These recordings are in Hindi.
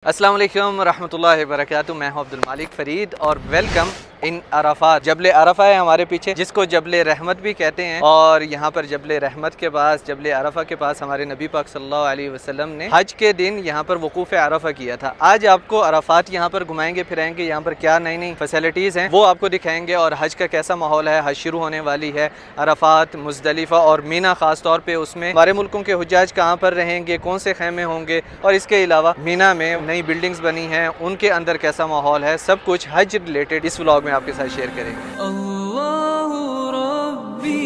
अस्सलाम वालेकुम रहमतुल्लाहि व बरकातुहू। मैं हूं अब्दुल मालिक फरीद और वेलकम इन अराफात। जबले अरफा है हमारे पीछे, जिसको जबले रहमत भी कहते हैं। और यहाँ पर जबले रहमत के पास, जबले अरफा के पास हमारे नबी पाक सल्लल्लाहु अलैहि वसल्लम ने हज के दिन यहाँ पर वकूफ़ अरफा किया था। आज आपको अराफात यहाँ पर घुमाएंगे फिराएंगे, यहाँ पर क्या नई नई फैसिलिटीज़ हैं वो आपको दिखाएंगे और हज का कैसा माहौल है। हज शुरू होने वाली है। अराफात, मुज़दलिफ़ा और मीना ख़ास तौर पर, उसमें हमारे मुल्कों के हुज्जाज कहाँ पर रहेंगे, कौन से खैमे होंगे, और इसके अलावा मीना में नई बिल्डिंग्स बनी हैं, उनके अंदर कैसा माहौल है, सब कुछ हज रिलेटेड इस व्लॉग में आपके साथ शेयर करेंगे। अल्लाहु रब्बी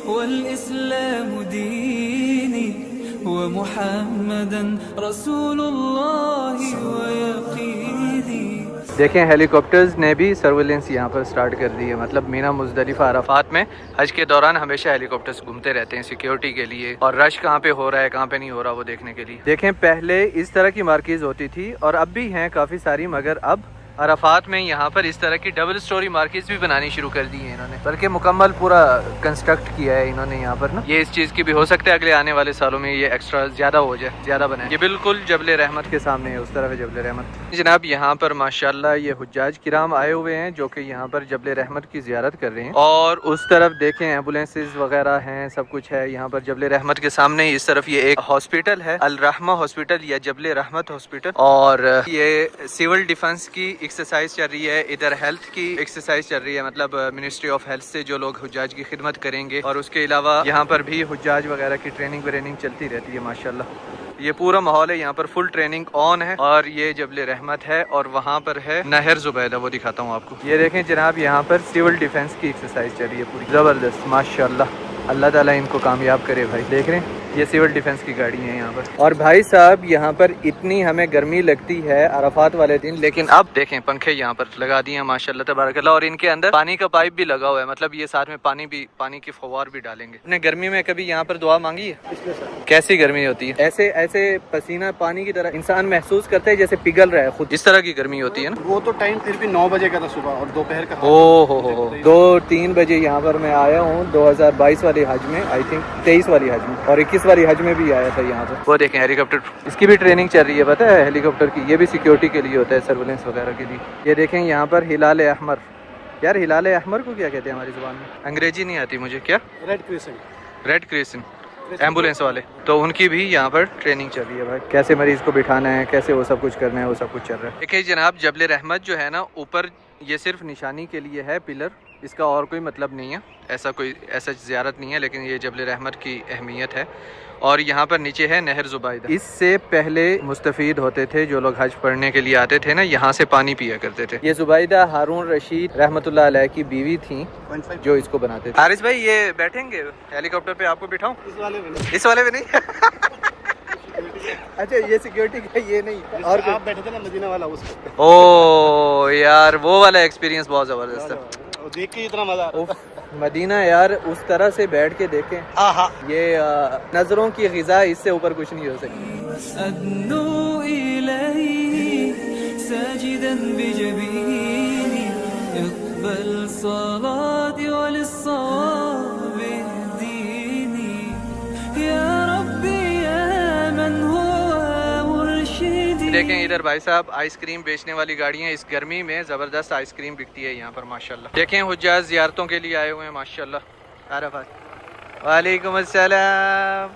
वल इस्लामु दीनी व मुहम्मदन रसूलुल्लाह व यकीनी। देखें, हेलीकॉप्टर्स ने भी सर्विलेंस यहाँ पर स्टार्ट कर दी है। मतलब मीना, मुज़दलिफ़ा, अराफात में हज के दौरान हमेशा हेलीकॉप्टर्स घूमते रहते हैं सिक्योरिटी के लिए, और रश कहाँ पे हो रहा है कहाँ पे नहीं हो रहा वो देखने के लिए। देखें, पहले इस तरह की मार्केट होती थी और अब भी हैं काफ़ी सारी, मगर अब अराफात में यहाँ पर इस तरह की डबल स्टोरी मार्केट्स भी बनानी शुरू कर दी है इन्होंने, बल्कि मुकम्मल पूरा कंस्ट्रक्ट किया है इन्होंने यहाँ पर ना। ये इस चीज़ की भी हो सकता है अगले आने वाले सालों में ये एक्स्ट्रा ज़्यादा हो जाए, ज़्यादा बने। ये बिल्कुल जबले रहमत के सामने है, उस तरफ है जबले रहमत। जनाब, यहाँ पर माशाल्लाह ये हुज्जाज किराम आए हुए हैं जो कि यहाँ पर जबले रहमत की ज़ियारत कर रहे हैं। और उस तरफ देखें एम्बुलेंसेज वगैरह हैं, सब कुछ है यहाँ पर जबले रहमत के सामने। इस तरफ ये एक हॉस्पिटल है, अल रहमा हॉस्पिटल या जबले रहमत हॉस्पिटल, और ये सिविल डिफेंस की एक्सरसाइज चल रही है। इधर हेल्थ की एक्सरसाइज चल रही है, मतलब मिनिस्ट्री ऑफ हेल्थ से जो लोग हुज्जाज की खिदमत करेंगे। और उसके अलावा यहाँ पर भी हुज्जाज वगैरह की ट्रेनिंग व्रेनिंग चलती रहती है माशाल्लाह। ये पूरा माहौल है यहाँ पर, फुल ट्रेनिंग ऑन है। और ये जबले रहमत है और वहाँ पर है नहर जुबैदा, वो दिखाता हूँ आपको। ये देखें जनाब, यहाँ पर सिविल डिफेंस की एक्सरसाइज चल रही है पूरी ज़बरदस्त माशाल्लाह। अल्लाह ताला इनको कामयाब करे भाई। देख रहे हैं ये सिविल डिफेंस की गाड़ी है यहाँ पर। और भाई साहब, यहाँ पर इतनी हमें गर्मी लगती है अराफात वाले दिन, लेकिन अब देखें पंखे यहाँ पर लगा दिए हैं माशाल्लाह तबारकल्लाह। और इनके अंदर पानी का पाइप भी लगा हुआ है, मतलब ये साथ में पानी की फव्वार भी डालेंगे। आपने गर्मी में कभी यहाँ पर दुआ मांगी है? कैसी गर्मी होती है, ऐसे ऐसे पसीना पानी की तरह इंसान महसूस करता है जैसे पिघल रहा है खुद, इस तरह की गर्मी होती है ना। वो तो टाइम फिर भी 9 बजे का था सुबह, और दोपहर का ओ हो 2-3 बजे यहाँ पर मैं आया हूँ 2022 वाली हज में, आई थिंक 23 वाली हज में, और 21 वाली हज में भी आया था यहाँ पर। वो देखें हेलीकॉप्टर, इसकी भी ट्रेनिंग चल रही है, पता है हेलीकॉप्टर की। ये भी सिक्योरिटी के लिए होता है, सर्विलेंस वगैरह के लिए। ये देखें यहाँ पर हिलाल अहमर। यार हिलाल अहमर को क्या कहते हैं हमारी जुबान में? अंग्रेजी नहीं आती मुझे। क्या? Red crescent. Red crescent ambulance वाले, तो उनकी भी यहाँ पर ट्रेनिंग चल रही है भाई। कैसे मरीज को बिठाना है, कैसे वो सब कुछ करना है, वो सब कुछ चल रहा है। देखिए जनाब, जबले रहमत जो है ना, ऊपर ये सिर्फ निशानी के लिए है पिलर, इसका और कोई मतलब नहीं है। ऐसा ज़ियारत नहीं है, लेकिन ये जबले रहमत की अहमियत है। और यहाँ पर नीचे है नहर जुबैदा। इससे पहले मुस्तफ़ीद होते थे जो लोग हज पढ़ने के लिए आते थे ना, यहाँ से पानी पिया करते थे। ये जुबैदा हारून रशीद रहमतुल्लाह अलैह की बीवी थी जो इसको बनाते थे। हारिस भाई, ये बैठेंगे हेलीकॉप्टर पे, आपको बिठाऊं? इस वाले में नहीं। इस वाले में नहीं? अच्छा, ये सिक्योरिटी का ये नहीं, और आप बैठे थे ना मदीना वाला, उस पे। ओ यार, वो वाला एक्सपीरियंस बहुत ज़बरदस्त है। देख के इतना मजा आ रहा था। मदीना यार, उस तरह से बैठ के देखें, ये नजरों की ग़िज़ा, इससे ऊपर कुछ नहीं हो सकती। अदनु इलैहि साजिदन बिजबीनी इक़बल सलाती वलिस्सवाब दीनी या रब्बी या मन हुवा मुर्शिदी। देखें इधर भाई साहब, आइसक्रीम बेचने वाली गाड़ियाँ। इस गर्मी में ज़बरदस्त आइसक्रीम बिकती है यहाँ पर माशाल्लाह। देखें हुज्जाज ज़ियारतों के लिए आए हुए हैं माशाल्लाह। अरफात, वालेकुम अस्सलाम,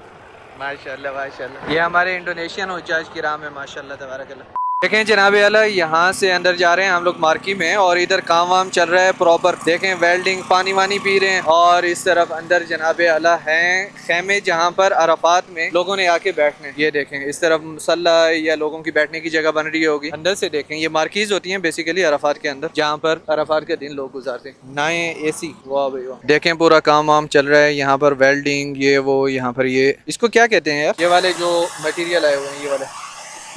माशाल्लाह माशाल्लाह। ये हमारे इंडोनेशियन हुज्जाज किराम है माशाल्लाह तबारकल्लाह। देखें जनाब आला, यहाँ से अंदर जा रहे हैं हम लोग मार्की में, और इधर काम वाम चल रहा है प्रॉपर। देखें वेल्डिंग, पानी वानी पी रहे हैं। और इस तरफ अंदर जनाब आला हैं खेमे, जहाँ पर अराफात में लोगों ने आके बैठने। ये देखें इस तरफ मुसल्ला या लोगों की बैठने की जगह बन रही होगी। अंदर से देखें, ये मार्कीज होती हैं बेसिकली अराफात के अंदर, जहाँ पर अराफात के दिन लोग गुजारते हैं। नए AC, वाह भाई वाह। देखें पूरा काम वाम चल रहा है यहाँ पर, वेल्डिंग ये वो। यहाँ पर ये इसको क्या कहते हैं यार, ये वाले जो मटेरियल आए हुए हैं, ये वाले?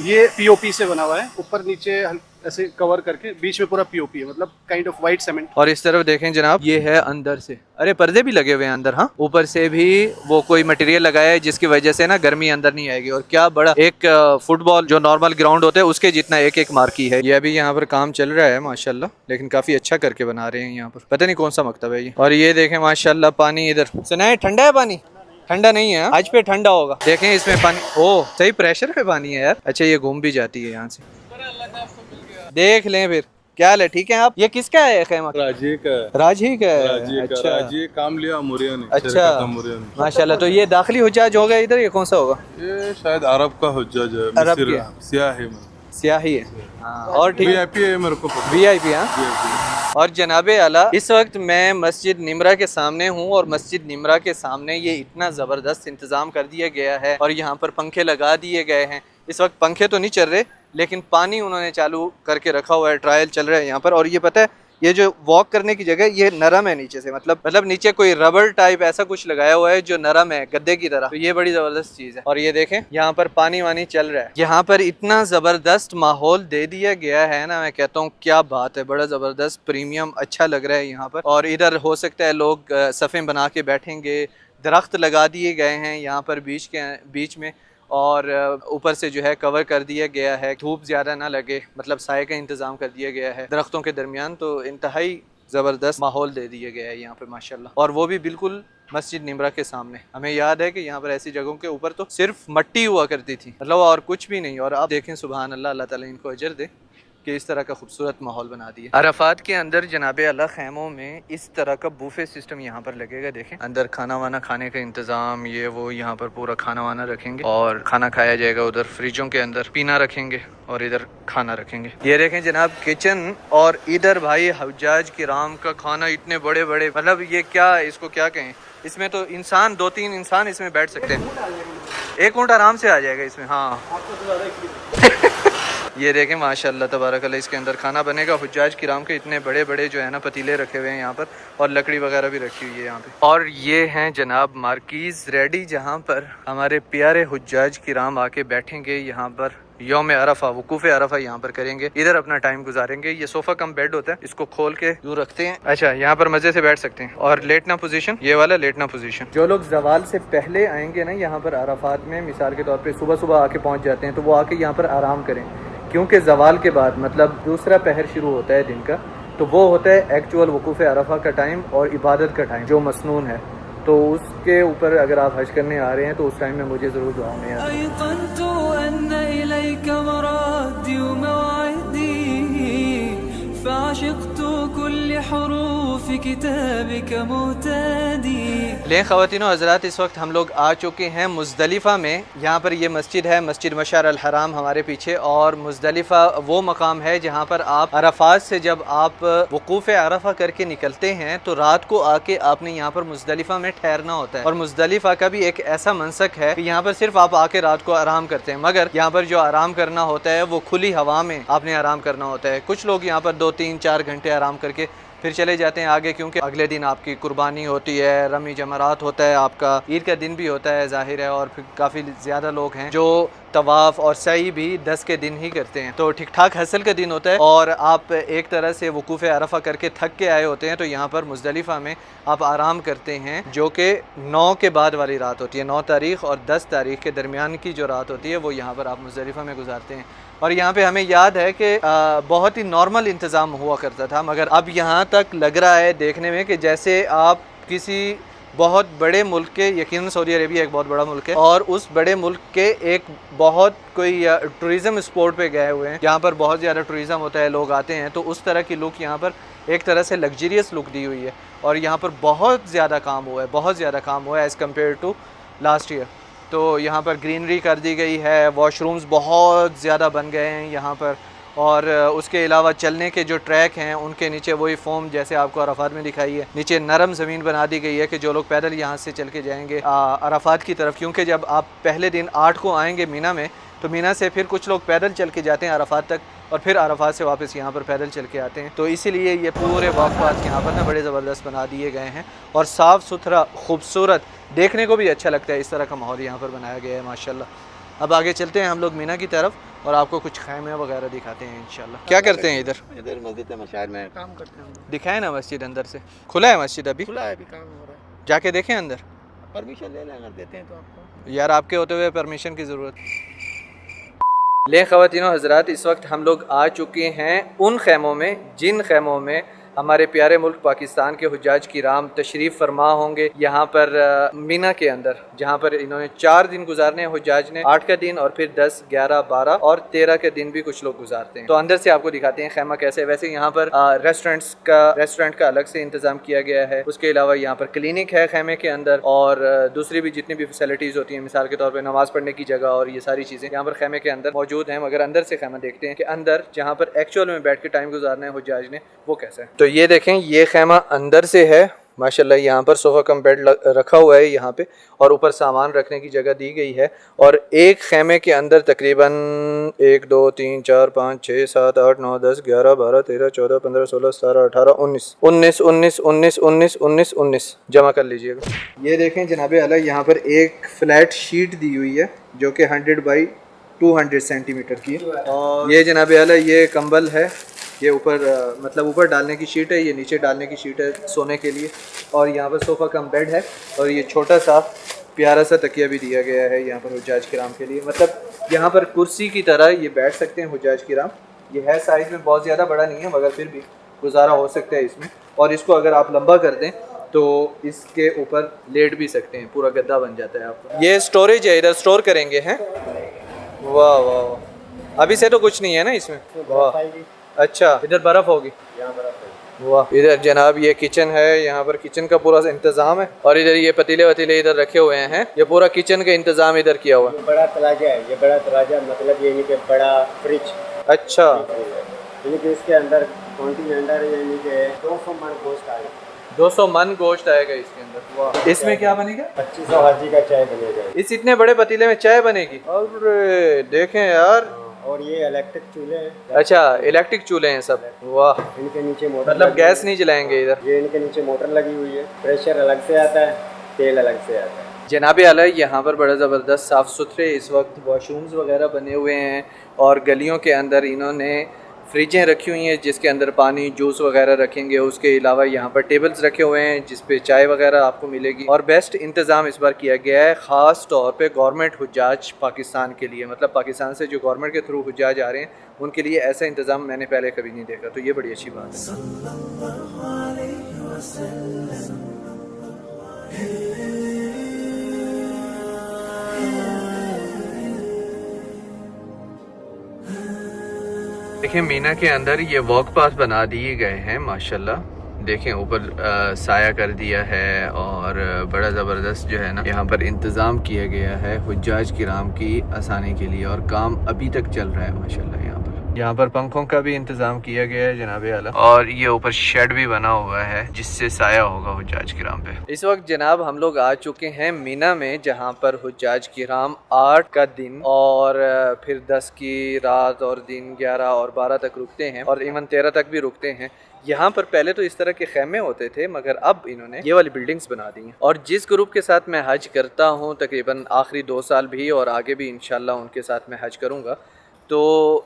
ये POP से बना हुआ है, ऊपर नीचे ऐसे कवर करके, बीच में पूरा POP है, मतलब काइंड ऑफ वाइट सीमेंट। और इस तरफ देखें जनाब, ये है अंदर से, अरे पर्दे भी लगे हुए हैं अंदर। हाँ, ऊपर से भी वो कोई मटेरियल लगाया है जिसकी वजह से ना गर्मी अंदर नहीं आएगी। और क्या बड़ा एक फुटबॉल जो नॉर्मल ग्राउंड होता है उसके जितना एक एक मार्की है। ये अभी यहाँ पर काम चल रहा है माशाल्लाह, लेकिन काफी अच्छा करके बना रहे हैं यहाँ पर। पता नहीं कौन सा मकतब है ये। और ये देखें माशाल्लाह, पानी इधर सुना है ठंडा है पानी। ठंडा नहीं है, आज पे ठंडा होगा। देखें इसमें पानी, ओह सही प्रेशर पे पानी है यार। अच्छा ये घूम भी जाती है यहाँ से, देख लें फिर। क्या हाल है, ठीक है आप? ये किसका है खेमा? राजी का है। राजी का है। राजी का, अच्छा राजी काम लिया मुरिया ने। अच्छा मुरिया ने। माशाल्लाह। तो ये दाखिली हुज्जाज होगा इधर, ये कौन सा होगा? ये शायद अरब का हुज्जाज है, अरब मिस्र के? सियाह है। सियाही है। हाँ, और ठीक वीआईपी है मेरे को पता। VIP। हाँ। और जनाबे आला, इस वक्त मैं मस्जिद निमरा के सामने हूँ और मस्जिद निमरा के सामने ये इतना ज़बरदस्त इंतज़ाम कर दिया गया है और यहाँ पर पंखे लगा दिए गए हैं। इस वक्त पंखे तो नहीं चल रहे लेकिन पानी उन्होंने चालू करके रखा हुआ है, ट्रायल चल रहा है यहाँ पर। और ये पता है ये जो वॉक करने की जगह ये नरम है नीचे से, मतलब नीचे कोई रबर टाइप ऐसा कुछ लगाया हुआ है जो नरम है गद्दे की तरह। तो ये बड़ी जबरदस्त चीज है। और ये देखें यहाँ पर पानी वानी चल रहा है। यहाँ पर इतना जबरदस्त माहौल दे दिया गया है ना, मैं कहता हूँ क्या बात है। बड़ा जबरदस्त प्रीमियम अच्छा लग रहा है यहाँ पर। और इधर हो सकता है लोग सफ़े बना के बैठेंगे, दरख्त लगा दिए गए हैं यहाँ पर बीच में, और ऊपर से जो है कवर कर दिया गया है, धूप ज़्यादा ना लगे, मतलब साए का इंतज़ाम कर दिया गया है दरख्तों के दरमियान। तो इंतहाई ज़बरदस्त माहौल दे दिया गया है यहाँ पे माशाल्लाह। और वो भी बिल्कुल मस्जिद निमरा के सामने। हमें याद है कि यहाँ पर ऐसी जगहों के ऊपर तो सिर्फ मट्टी हुआ करती थी, मतलब और कुछ भी नहीं। और आप देखें सुबहान अल्लाह, अल्लाह ताला इनको अजर दे कि इस तरह का खूबसूरत माहौल बना दिया। अरफात के अंदर जनाबे अल्लाह खैमों में इस तरह का बूफे सिस्टम यहाँ पर लगेगा। देखें अंदर खाना वाना खाने का इंतज़ाम, ये वो यहाँ पर पूरा खाना वाना रखेंगे और खाना खाया जाएगा। उधर फ्रिजों के अंदर पीना रखेंगे और इधर खाना रखेंगे। ये देखें जनाब किचन, और इधर भाई हुज्जाज किराम का खाना, इतने बड़े बड़े, मतलब ये क्या इसको क्या कहें, इसमें तो इंसान 2-3 इंसान इसमें बैठ सकते हैं। एक ऊँट आराम से आ जाएगा इसमें। हाँ ये देखें माशाल्लाह तबारकल्लाह, इसके अंदर खाना बनेगा। हुज्जाज किराम के इतने बड़े बड़े जो है ना पतीले रखे हुए हैं यहाँ पर, और लकड़ी वगैरह भी रखी हुई है यहाँ पे। और ये हैं जनाब मार्कीज़ रेडी, जहाँ पर हमारे प्यारे हुज्जाज किराम आके बैठेंगे। यहाँ पर यौम अरफा, वकूफ़ अरफा यहाँ पर करेंगे, इधर अपना टाइम गुजारेंगे। ये सोफ़ा कम बेड होता है, इसको खोल के दूर रखते हैं। अच्छा यहाँ पर मज़े से बैठ सकते हैं। और लेटना पोजीशन, ये वाला लेटना पोजीशन। जो लोग जवाल से पहले आएंगे ना यहाँ पर अरफात में, मिसाल के तौर पे सुबह सुबह आके पहुँच जाते हैं, तो वो आके यहाँ पर आराम करें, क्योंकि जवाल के बाद मतलब दूसरा पहर शुरू होता है दिन का, तो वो होता है एक्चुअल वकूफ़ अरफा का टाइम और इबादत का टाइम जो मसनून है। तो उसके ऊपर अगर आप हज करने आ रहे हैं तो उस टाइम में मुझे ज़रूर दुआ में लें। ख़वातीनो हज़रात, इस वक्त हम लोग आ चुके हैं मुज़दलिफ़ा में। यहाँ पर ये मस्जिद है, मस्जिद मशअर अल हराम हमारे पीछे। और मुज़दलिफ़ा वो मकाम है जहाँ पर आप अरफात से जब आप वकूफ़ अरफा करके निकलते हैं तो रात को आके आपने यहाँ पर मुज़दलिफ़ा में ठहरना होता है। और मुज़दलिफ़ा का भी एक ऐसा मनसक है कि यहाँ पर सिर्फ आप आके रात को आराम करते हैं, मगर यहाँ पर जो आराम करना होता है वो खुली हवा में आपने आराम करना होता है। कुछ लोग यहाँ पर 2-3-4 घंटे आराम करके फिर चले जाते हैं आगे, क्योंकि अगले दिन आपकी कुर्बानी होती है, रमी जमरात होता है, आपका ईद का दिन भी होता है ज़ाहिर है। और फिर काफ़ी ज़्यादा लोग हैं जो तवाफ़ और सही भी 10 के दिन ही करते हैं, तो ठीक ठाक हसल का दिन होता है। और आप एक तरह से वकूफ़ अरफा करके थक के आए होते हैं, तो यहाँ पर मुज़दलिफ़ा में आप आराम करते हैं, जो कि 9 के बाद वाली रात होती है। 9 तारीख़ और 10 तारीख़ के दरमियान की जो रात होती है वो यहाँ पर आप मुज़दलिफ़ा में गुजारते हैं। और यहाँ पे हमें याद है कि बहुत ही नॉर्मल इंतज़ाम हुआ करता था, मगर अब यहाँ तक लग रहा है देखने में कि जैसे आप किसी बहुत बड़े मुल्क के, यकीनन सऊदी अरेबिया एक बहुत बड़ा मुल्क है, और उस बड़े मुल्क के एक बहुत कोई टूरिज़म स्पॉट पे गए हुए हैं, यहाँ पर बहुत ज़्यादा टूरिज़म होता है, लोग आते हैं, तो उस तरह की लुक यहाँ पर एक तरह से लग्जरियस लुक दी हुई है। और यहाँ पर बहुत ज़्यादा काम हुआ है, बहुत ज़्यादा काम हुआ है as compare to last year. तो यहाँ पर ग्रीनरी कर दी गई है, वॉशरूम्स बहुत ज़्यादा बन गए हैं यहाँ पर। और उसके अलावा चलने के जो ट्रैक हैं उनके नीचे वही फोम जैसे आपको अरफात में दिखाई है, नीचे नरम ज़मीन बना दी गई है कि जो लोग पैदल यहाँ से चल के जाएंगे अरफात की तरफ, क्योंकि जब आप पहले दिन 8 को आएंगे मीना में, तो मीना से फिर कुछ लोग पैदल चल के जाते हैं अरफात तक, और फिर अरफात से वापस यहाँ पर पैदल चल के आते हैं। तो इसीलिए ये पूरे वाक़ात यहाँ पर ना बड़े ज़बरदस्त बना दिए गए हैं और साफ़ सुथरा खूबसूरत, देखने को भी अच्छा लगता है। इस तरह का माहौल यहाँ पर बनाया गया है माशाल्लाह। अब आगे चलते हैं हम लोग मीना की तरफ और आपको कुछ खैमे वगैरह दिखाते हैं इंशाल्लाह। क्या करते हैं इधर? इधर मस्जिद मशायर में काम करते हैं। दिखाए ना मस्जिद अंदर से, खुला है मस्जिद अभी? खुला है, अभी काम हो रहा है। जाके देखें अंदर, परमिशन ले लें अगर देते हैं तो आपको। यार आपके होते हुए परमिशन की ज़रूरत। ले ख़वातीनो हज़रात, इस वक्त हम लोग आ चुके हैं उन खैमों में जिन खैमों में हमारे प्यारे मुल्क पाकिस्तान के हुज्जाज किराम तशरीफ़ फरमा होंगे यहाँ पर मीना के अंदर, जहाँ पर इन्होंने 4 दिन गुजारने हैं हुज्जाज ने, 8 का दिन और फिर 10, 11, 12 और 13 के दिन भी कुछ लोग गुजारते हैं। तो अंदर से आपको दिखाते हैं खैमा कैसे। वैसे यहाँ पर रेस्टोरेंट का अलग से इंतजाम किया गया है। उसके अलावा यहाँ पर क्लिनिक है खैमे के अंदर, और दूसरी भी जितनी भी फैसिलिटीज़ होती हैं, मिसाल के तौर पर नमाज पढ़ने की जगह और ये सारी चीज़ें यहाँ पर खैमे के अंदर मौजूद हैं। मगर अंदर से खैमा देखते हैं कि अंदर जहाँ पर एक्चुअल में बैठ के टाइम गुजारना है हुज्जाज ने, वो कैसा है। तो ये देखें, ये खैमा अंदर से है माशाल्लाह। यहाँ पर सोफ़ा कम बेड रखा हुआ है यहाँ पे, और ऊपर सामान रखने की जगह दी गई है। और एक खैमे के अंदर तकरीबन 1, 2, 3, 4, 5, 6, 7, 8, 9, 10, 11, 12, 13, 14, 15, 16, 17, 18, 19 जमा कर लीजिएगा। ये देखें जनाबे आला, यहाँ पर एक फ्लैट शीट दी हुई है जो कि 100 बाई 200 सेंटीमीटर की है। और ये जनाबे आला ये कंबल है, ये ऊपर मतलब ऊपर डालने की शीट है, ये नीचे डालने की शीट है सोने के लिए। और यहाँ पर सोफ़ा कम बेड है, और ये छोटा सा प्यारा सा तकिया भी दिया गया है यहाँ पर हुज्जाज किराम के लिए। मतलब यहाँ पर कुर्सी की तरह ये बैठ सकते हैं हुज्जाज किराम। ये है साइज़ में बहुत ज़्यादा बड़ा नहीं है, मगर फिर भी गुजारा हो सकता है इसमें। और इसको अगर आप लंबा कर दें तो इसके ऊपर लेट भी सकते हैं, पूरा गद्दा बन जाता है आपको। ये स्टोरेज है, इधर स्टोर करेंगे हैं। वाह वाह वाह, अभी से तो कुछ नहीं है ना इसमें। वाह अच्छा, इधर बर्फ़ होगी, वाह। इधर जनाब ये किचन है, यहाँ पर किचन का पूरा इंतज़ाम है। और इधर ये पतीले वतीले इधर रखे हुए हैं, ये पूरा किचन का इंतज़ाम इधर किया हुआ है। बड़ा तलाजा है, ये बड़ा तलाजा मतलब ये नहीं कि बड़ा फ्रिज। अच्छा, यानी कि इसके अंदर कॉन्टिनेंटर यानी कि 200 मन गोश्त आएगा। 200 मन गोश्त आएगा इसके अंदर। वाह, इसमें क्या बनेगा? 2500 हाजी का चाय बनेगा। इस इतने बड़े पतीले में चाय बनेगी? और देखें यार, और ये इलेक्ट्रिक चूल्हे हैं। अच्छा, इलेक्ट्रिक चूल्हे हैं सब। वाह, इनके नीचे मोटर, मतलब गैस नहीं जलाएंगे इधर। ये इनके नीचे मोटर लगी हुई है, प्रेशर अलग से आता है, तेल अलग से आता है। जनाबे आला यहाँ पर बड़ा ज़बरदस्त साफ़ सुथरे इस वक्त वॉशरूम्स वगैरह बने हुए हैं, और गलियों के अंदर इन्होंने फ्रिजें रखी हुई हैं जिसके अंदर पानी जूस वगैरह रखेंगे। उसके अलावा यहाँ पर टेबल्स रखे हुए हैं जिस पे चाय वगैरह आपको मिलेगी। और बेस्ट इंतज़ाम इस बार किया गया है ख़ास तौर पे गवर्नमेंट हुज्जाज पाकिस्तान के लिए, मतलब पाकिस्तान से जो गवर्नमेंट के थ्रू हुज्जाज आ रहे हैं उनके लिए ऐसा इंतज़ाम मैंने पहले कभी नहीं देखा, तो ये बड़ी अच्छी बात है। देखें मीना के अंदर ये वॉक पाथ बना दिए गए हैं माशाल्लाह। देखें ऊपर साया कर दिया है, और बड़ा ज़बरदस्त जो है ना यहाँ पर इंतज़ाम किया गया है हुज्जाज किराम की आसानी के लिए, और काम अभी तक चल रहा है माशाल्लाह। यहाँ पर पंखों का भी इंतज़ाम किया गया है जनाबे आला, और ये ऊपर शेड भी बना हुआ है जिससे साया होगा हुज्जाज किराम पे। इस वक्त जनाब हम लोग आ चुके हैं मीना में, जहाँ पर हुज्जाज किराम 8 का दिन और फिर 10 की रात और दिन 11 और 12 तक रुकते हैं, और इवन 13 तक भी रुकते हैं। यहाँ पर पहले तो इस तरह के खैमे होते थे, मगर अब इन्होंने ये वाली बिल्डिंग्स बना दी हैं। और जिस ग्रुप के साथ मैं हज करता हूँ तकरीबन आखिरी 2 साल भी, और आगे भी इंशाल्लाह उनके साथ मैं हज करूँगा, तो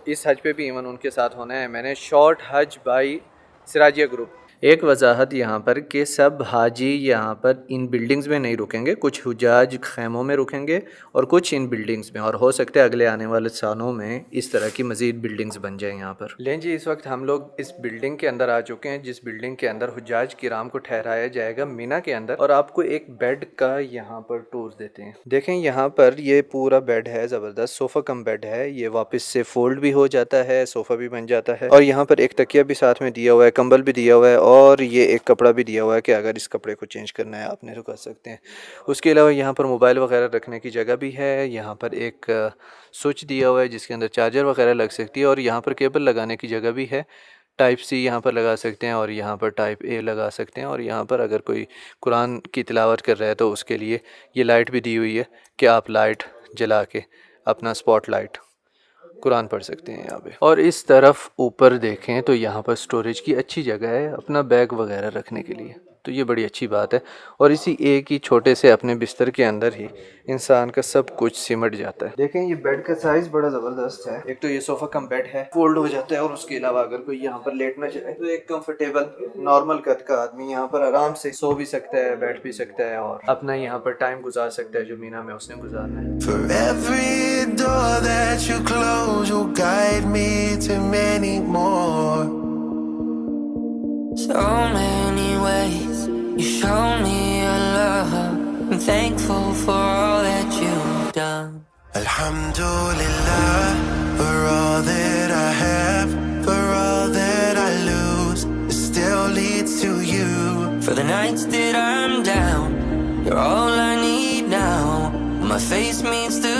इस हज पे भी इवन उनके साथ होना है। मैंने शॉर्ट हज बाई सिराजिया ग्रुप। एक वजाहत यहाँ पर कि सब हाजी यहाँ पर इन बिल्डिंग्स में नहीं रुकेंगे, कुछ हुज्जाज खैमों में रुकेंगे और कुछ इन बिल्डिंग्स में, और हो सकता है अगले आने वाले सालों में इस तरह की मज़ीद बिल्डिंग्स बन जाएँ यहाँ पर। लें जी, इस वक्त हम लोग इस बिल्डिंग के अंदर आ चुके हैं जिस बिल्डिंग के अंदर हुज्जाज किराम को ठहराया जाएगा मीना के अंदर, और आपको एक बेड का यहाँ पर टूर देते हैं। देखें यहाँ पर ये पूरा बेड है, ज़बरदस्त सोफ़ा कम बेड है, ये वापस से फोल्ड भी हो जाता है, सोफ़ा भी बन जाता है, और यहाँ पर एक तकिया भी साथ में दिया हुआ है, कंबल भी दिया हुआ है, और ये एक कपड़ा भी दिया हुआ है कि अगर इस कपड़े को चेंज करना है आपने तो कर सकते हैं। उसके अलावा यहाँ पर मोबाइल वगैरह रखने की जगह भी है, यहाँ पर एक स्विच दिया हुआ है जिसके अंदर चार्जर वगैरह लग सकती है, और यहाँ पर केबल लगाने की जगह भी है। टाइप सी यहाँ पर लगा सकते हैं, और यहाँ पर टाइप ए लगा सकते हैं, और यहाँ पर अगर कोई कुरान की तिलावत कर रहा है तो उसके लिए ये लाइट भी दी हुई है कि आप लाइट जला के अपना स्पॉट लाइट कुरान पढ़ सकते हैं यहाँ पे। और इस तरफ ऊपर देखें तो यहाँ पर स्टोरेज की अच्छी जगह है अपना बैग वगैरह रखने के लिए, तो ये बड़ी अच्छी बात है। और इसी एक ही छोटे से अपने बिस्तर के अंदर ही इंसान का सब कुछ सिमट जाता है। देखें ये बेड का साइज बड़ा ज़बरदस्त है। एक तो ये सोफ़ा कम बेड है, फोल्ड हो जाता है, और उसके अलावा अगर कोई यहाँ पर लेटना चाहे तो एक कंफर्टेबल नॉर्मल कद का आदमी यहाँ पर आराम से सो भी सकता है, बैठ भी सकता है, और अपना यहाँ पर टाइम गुजार सकता है जो मीना में उसने गुजारना है। For every door that you close, you'll guide me to many more. So so many ways. You show me your love. I'm thankful for all that you've done. Alhamdulillah, for all that I have, for all that I lose, it still leads to you. For the nights that I'm down, you're all I need now. My face meets the